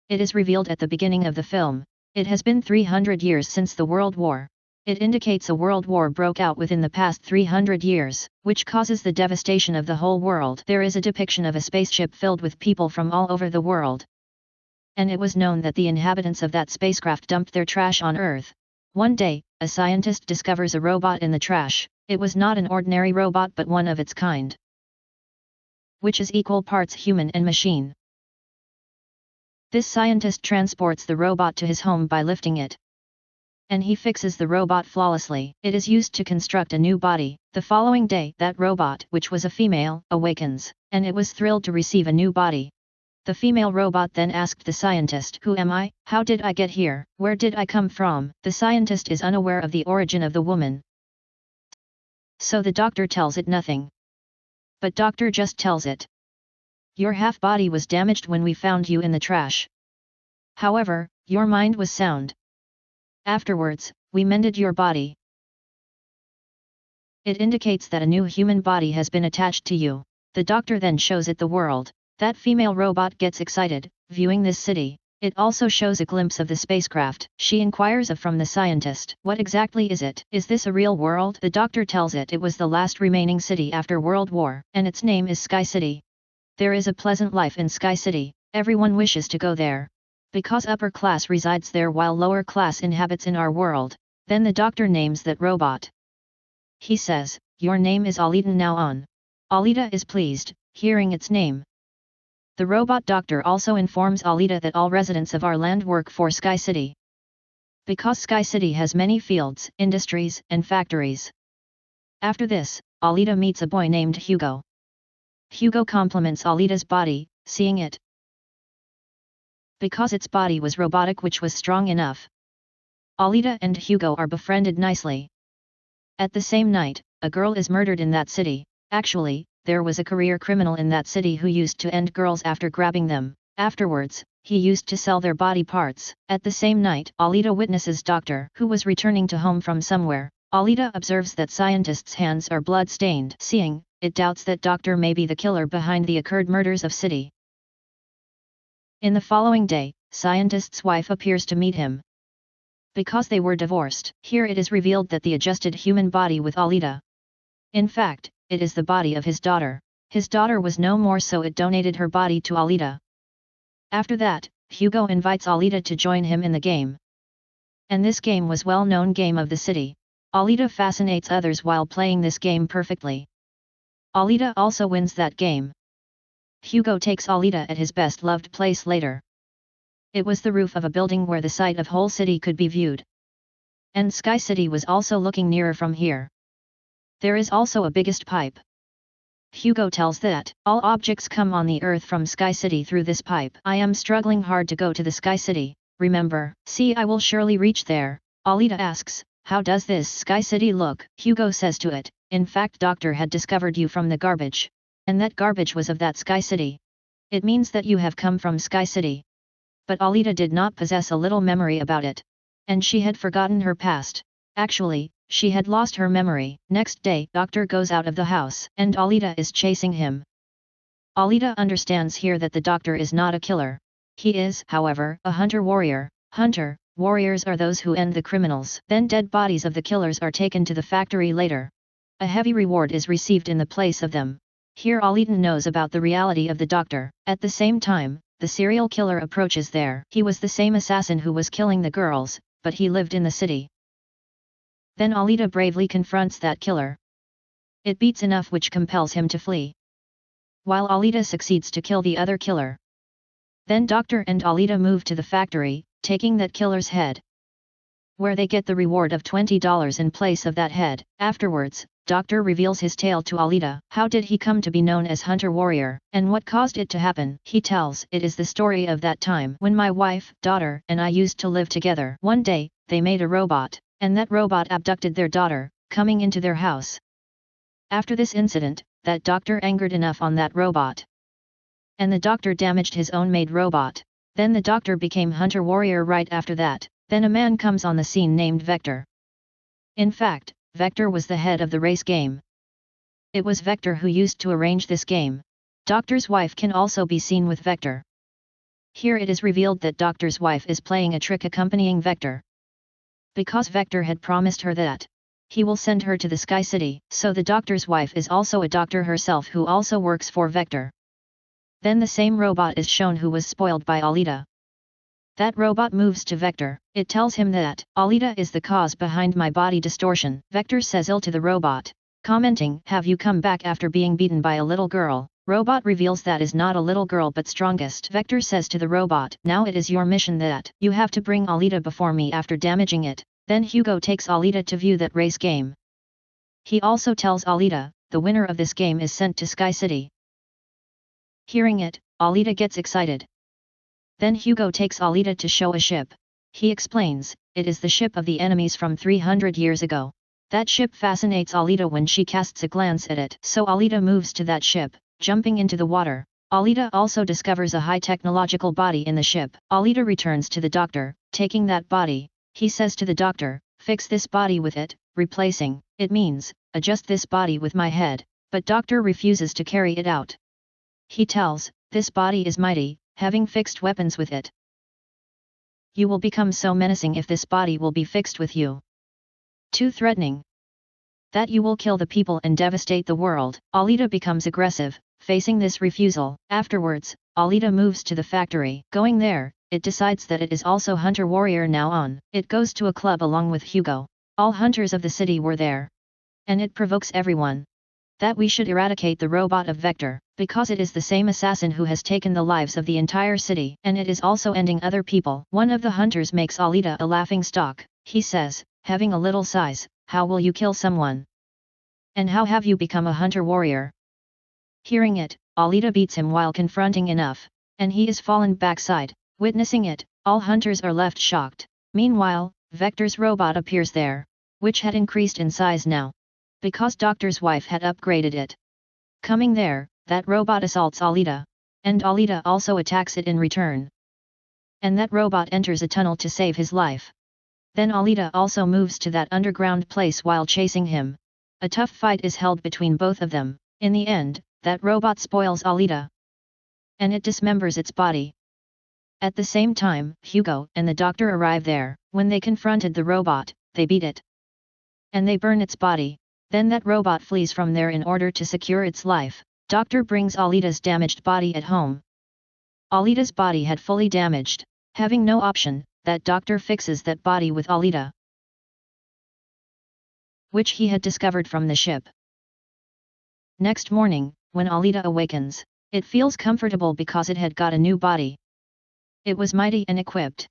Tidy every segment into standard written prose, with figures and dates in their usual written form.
It is revealed at the beginning of the film. It has been 300 years since the World War. It indicates a world war broke out within the past 300 years, which causes the devastation of the whole world. There is a depiction of a spaceship filled with people from all over the world. And it was known that the inhabitants of that spacecraft dumped their trash on Earth. One day, a scientist discovers a robot in the trash. It was not an ordinary robot but one of its kind, which is equal parts human and machine. This scientist transports the robot to his home by lifting it. And he fixes the robot flawlessly. It is used to construct a new body. The following day, that robot, which was a female, awakens, and it was thrilled to receive a new body. The female robot then asked the scientist, "Who am I? How did I get here? Where did I come from?" The scientist is unaware of the origin of the woman. So the doctor tells it nothing. But doctor just tells it, "Your half body was damaged when we found you in the trash. However, your mind was sound. Afterwards, we mended your body." It indicates that a new human body has been attached to you. The doctor then shows it the world. That female robot gets excited, viewing this city. It also shows a glimpse of the spacecraft. She inquires from the scientist, "What exactly is it? Is this a real world?" The doctor tells it was the last remaining city after World War, and its name is Sky City. There is a pleasant life in Sky City. Everyone wishes to go there, because upper class resides there while lower class inhabits in our world. Then the doctor names that robot. He says, "Your name is Alita now on." Alita is pleased, hearing its name. The robot doctor also informs Alita that all residents of our land work for Sky City, because Sky City has many fields, industries, and factories. After this, Alita meets a boy named Hugo. Hugo compliments Alita's body, seeing it, because its body was robotic, which was strong enough. Alita and Hugo are befriended nicely. At the same night, a girl is murdered in that city. Actually, there was a career criminal in that city who used to end girls after grabbing them. Afterwards, he used to sell their body parts. At the same night, Alita witnesses Doctor, who was returning to home from somewhere. Alita observes that scientist's hands are blood-stained. Seeing, it doubts that Doctor may be the killer behind the occurred murders of city. In the following day, scientist's wife appears to meet him, because they were divorced. Here it is revealed that the adjusted human body with Alita, in fact, it is the body of his daughter. His daughter was no more, so it donated her body to Alita. After that, Hugo invites Alita to join him in the game. And this game was well-known game of the city. Alita fascinates others while playing this game perfectly. Alita also wins that game. Hugo takes Alita at his best-loved place later. It was the roof of a building where the sight of whole city could be viewed. And Sky City was also looking nearer from here. There is also a biggest pipe. Hugo tells that all objects come on the earth from Sky City through this pipe. "I am struggling hard to go to the Sky City, remember? See, I will surely reach there." Alita asks, "How does this Sky City look?" Hugo says to it, "In fact, Doctor had discovered you from the garbage. And that garbage was of that Sky City. It means that you have come from Sky City." But Alita did not possess a little memory about it. And she had forgotten her past. Actually, she had lost her memory. Next day, Doctor goes out of the house, and Alita is chasing him. Alita understands here that the Doctor is not a killer. He is, however, a hunter-warrior. Warriors are those who end the criminals. Then dead bodies of the killers are taken to the factory later. A heavy reward is received in the place of them. Here Alita knows about the reality of the Doctor. At the same time, the serial killer approaches there. He was the same assassin who was killing the girls, but he lived in the city. Then Alita bravely confronts that killer. It beats enough which compels him to flee, while Alita succeeds to kill the other killer. Then Doctor and Alita move to the factory, taking that killer's head, where they get the reward of $20 in place of that head. Afterwards, Doctor reveals his tale to Alita. How did he come to be known as Hunter-Warrior, and what caused it to happen? He tells, "It is the story of that time when my wife, daughter, and I used to live together. One day, they made a robot, and that robot abducted their daughter, coming into their house. After this incident, that doctor angered enough on that robot, and the doctor damaged his own made robot. Then the doctor became Hunter-Warrior right after that. Then a man comes on the scene named Vector. In fact, Vector was the head of the race game. It was Vector who used to arrange this game. Doctor's wife can also be seen with Vector. Here it is revealed that Doctor's wife is playing a trick accompanying Vector. Because Vector had promised her that he will send her to the Sky City, so the Doctor's wife is also a doctor herself who also works for Vector. Then the same robot is shown who was spoiled by Alita. That robot moves to Vector. It tells him that Alita is the cause behind my body distortion. Vector says ill to the robot, commenting, "Have you come back after being beaten by a little girl?" Robot reveals that is not a little girl but strongest. Vector says to the robot, "Now it is your mission that you have to bring Alita before me after damaging it." Then Hugo takes Alita to view that race game. He also tells Alita, the winner of this game is sent to Sky City. Hearing it, Alita gets excited. Then Hugo takes Alita to show a ship. He explains, it is the ship of the enemies from 300 years ago. That ship fascinates Alita when she casts a glance at it. So Alita moves to that ship, jumping into the water. Alita also discovers a high technological body in the ship. Alita returns to the doctor, taking that body. He says to the doctor, "Fix this body with it," replacing, it means, adjust this body with my head. But doctor refuses to carry it out. He tells, this body is mighty, having fixed weapons with it. You will become so menacing if this body will be fixed with you. Too threatening. That you will kill the people and devastate the world. Alita becomes aggressive, facing this refusal. Afterwards, Alita moves to the factory. Going there, it decides that it is also Hunter Warrior now on. It goes to a club along with Hugo. All hunters of the city were there. And it provokes everyone that we should eradicate the robot of Vector, because it is the same assassin who has taken the lives of the entire city, and it is also ending other people. One of the hunters makes Alita a laughing stock. He says, having a little size, how will you kill someone? And how have you become a hunter warrior? Hearing it, Alita beats him while confronting enough, and he is fallen backside. Witnessing it, all hunters are left shocked. Meanwhile, Vector's robot appears there, which had increased in size now, because Doctor's wife had upgraded it. Coming there, that robot assaults Alita, and Alita also attacks it in return. And that robot enters a tunnel to save his life. Then Alita also moves to that underground place while chasing him. A tough fight is held between both of them. In the end, that robot spoils Alita, and it dismembers its body. At the same time, Hugo and the doctor arrive there. When they confronted the robot, they beat it, and they burn its body. Then that robot flees from there in order to secure its life. Doctor brings Alita's damaged body at home. Alita's body had fully damaged. Having no option, that doctor fixes that body with Alita, which he had discovered from the ship. Next morning, when Alita awakens, it feels comfortable because it had got a new body. It was mighty and equipped.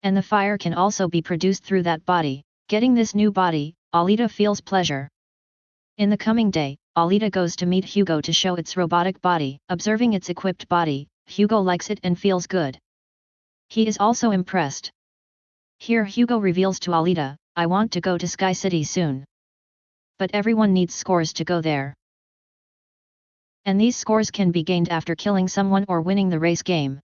And the fire can also be produced through that body. Getting this new body, Alita feels pleasure. In the coming day, Alita goes to meet Hugo to show its robotic body. Observing its equipped body, Hugo likes it and feels good. He is also impressed. Here Hugo reveals to Alita, I want to go to Sky City soon. But everyone needs scores to go there. And these scores can be gained after killing someone or winning the race game.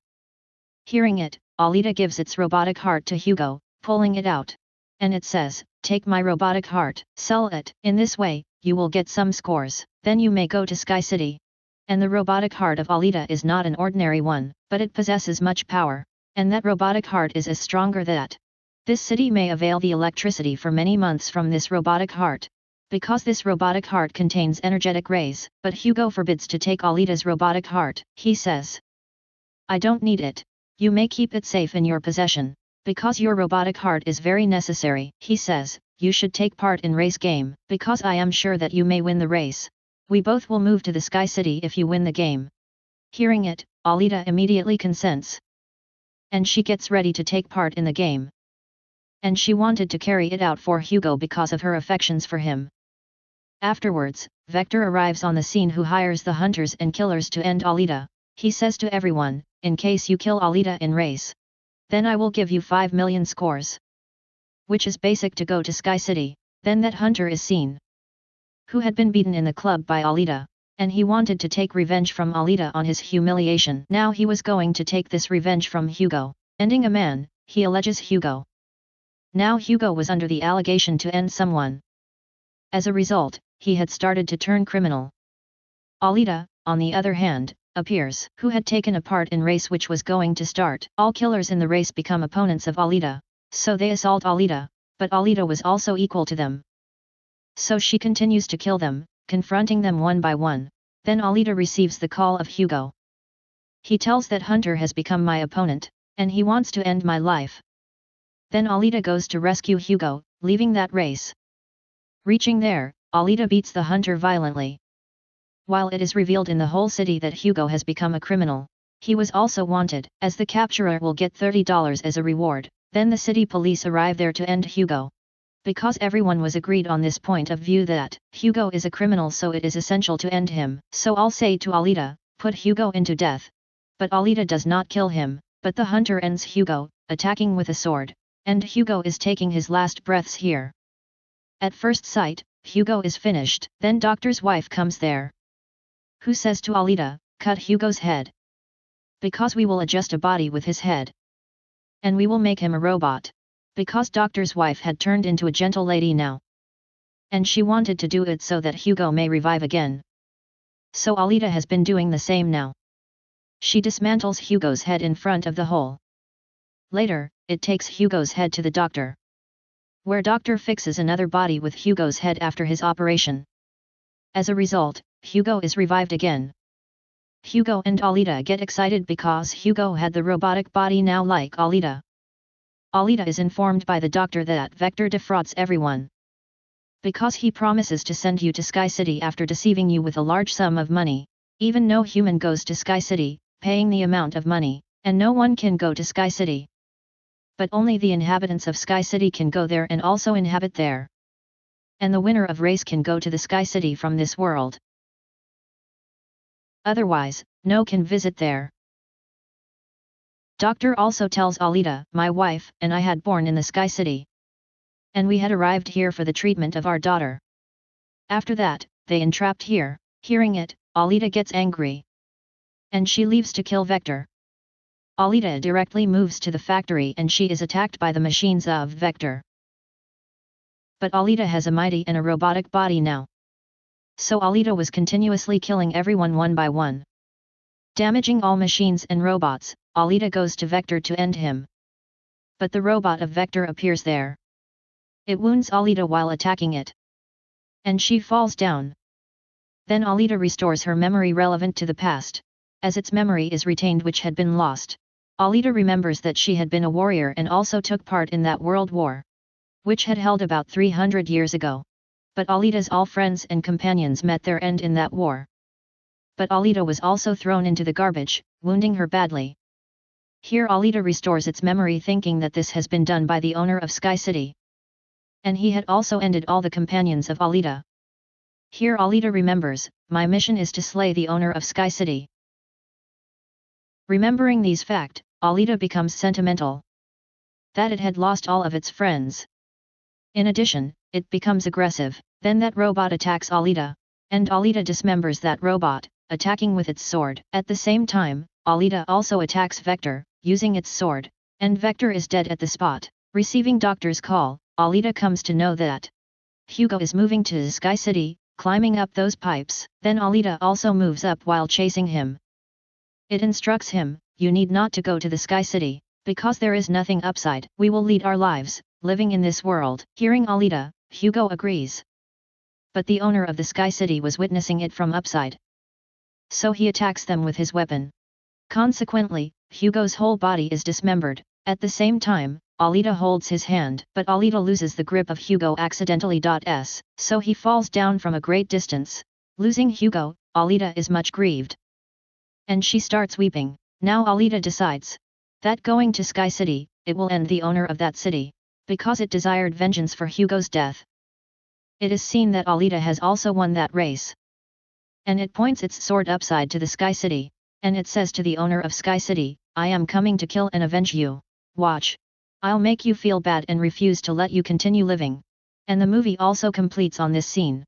Hearing it, Alita gives its robotic heart to Hugo, pulling it out. And it says, take my robotic heart, sell it. In this way, you will get some scores. Then you may go to Sky City. And the robotic heart of Alita is not an ordinary one, but it possesses much power. And that robotic heart is as stronger that this city may avail the electricity for many months from this robotic heart. Because this robotic heart contains energetic rays, but Hugo forbids to take Alita's robotic heart. He says, I don't need it. You may keep it safe in your possession. Because your robotic heart is very necessary. He says, you should take part in race game, because I am sure that you may win the race. We both will move to the Sky City if you win the game. Hearing it, Alita immediately consents. And she gets ready to take part in the game. And she wanted to carry it out for Hugo because of her affections for him. Afterwards, Vector arrives on the scene who hires the hunters and killers to end Alita. He says to everyone, in case you kill Alita in race, then I will give you 5 million scores. Which is basic to go to Sky City. Then that hunter is seen, who had been beaten in the club by Alita, and he wanted to take revenge from Alita on his humiliation. Now he was going to take this revenge from Hugo. Ending a man, he alleges Hugo. Now Hugo was under the allegation to end someone. As a result, he had started to turn criminal. Alita, on the other hand, appears, who had taken a part in race which was going to start. All killers in the race become opponents of Alita, so they assault Alita, but Alita was also equal to them. So she continues to kill them, confronting them one by one. Then Alita receives the call of Hugo. He tells that Hunter has become my opponent, and he wants to end my life. Then Alita goes to rescue Hugo, leaving that race. Reaching there, Alita beats the Hunter violently. While it is revealed in the whole city that Hugo has become a criminal, he was also wanted, as the capturer will get $30 as a reward. Then the city police arrive there to end Hugo. Because everyone was agreed on this point of view that Hugo is a criminal, so it is essential to end him. So all say to Alita, put Hugo into death. But Alita does not kill him, but the Hunter ends Hugo, attacking with a sword. And Hugo is taking his last breaths here. At first sight, Hugo is finished. Then Doctor's wife comes there, who says to Alita, cut Hugo's head. Because we will adjust a body with his head. And we will make him a robot. Because Doctor's wife had turned into a gentle lady now. And she wanted to do it so that Hugo may revive again. So Alita has been doing the same now. She dismantles Hugo's head in front of the hole. Later, it takes Hugo's head to the doctor, where Doctor fixes another body with Hugo's head after his operation. As a result, Hugo is revived again. Hugo and Alita get excited because Hugo had the robotic body now like Alita. Alita is informed by the doctor that Vector defrauds everyone. Because he promises to send you to Sky City after deceiving you with a large sum of money. Even no human goes to Sky City, paying the amount of money, and no one can go to Sky City. But only the inhabitants of Sky City can go there and also inhabit there. And the winner of race can go to the Sky City from this world. Otherwise, no can visit there. Doctor also tells Alita, my wife and I had born in the Sky City. And we had arrived here for the treatment of our daughter. After that, they entrapped here. Hearing it, Alita gets angry. And she leaves to kill Vector. Alita directly moves to the factory and she is attacked by the machines of Vector. But Alita has a mighty and a robotic body now. So Alita was continuously killing everyone one by one. Damaging all machines and robots, Alita goes to Vector to end him. But the robot of Vector appears there. It wounds Alita while attacking it. And she falls down. Then Alita restores her memory relevant to the past. As its memory is retained which had been lost. Alita remembers that she had been a warrior and also took part in that world war, which had held about 300 years ago. But Alita's all friends and companions met their end in that war. But Alita was also thrown into the garbage, wounding her badly. Here Alita restores its memory thinking that this has been done by the owner of Sky City. And he had also ended all the companions of Alita. Here Alita remembers, my mission is to slay the owner of Sky City. Remembering these facts, Alita becomes sentimental. That it had lost all of its friends. In addition, it becomes aggressive, then that robot attacks Alita. And Alita dismembers that robot, attacking with its sword. At the same time, Alita also attacks Vector, using its sword. And Vector is dead at the spot. Receiving Doctor's call, Alita comes to know that Hugo is moving to Sky City, climbing up those pipes. Then Alita also moves up while chasing him. It instructs him, you need not to go to the Sky City, because there is nothing upside. We will lead our lives, living in this world. Hearing Alita, Hugo agrees. But the owner of the Sky City was witnessing it from upside. So he attacks them with his weapon. Consequently, Hugo's whole body is dismembered. At the same time, Alita holds his hand. But Alita loses the grip of Hugo accidentally. So he falls down from a great distance. Losing Hugo, Alita is much grieved. And she starts weeping. Now Alita decides that going to Sky City, it will end the owner of that city, because it desired vengeance for Hugo's death. It is seen that Alita has also won that race. And it points its sword upside to the Sky City, and it says to the owner of Sky City, I am coming to kill and avenge you. Watch. I'll make you feel bad and refuse to let you continue living. And the movie also completes on this scene.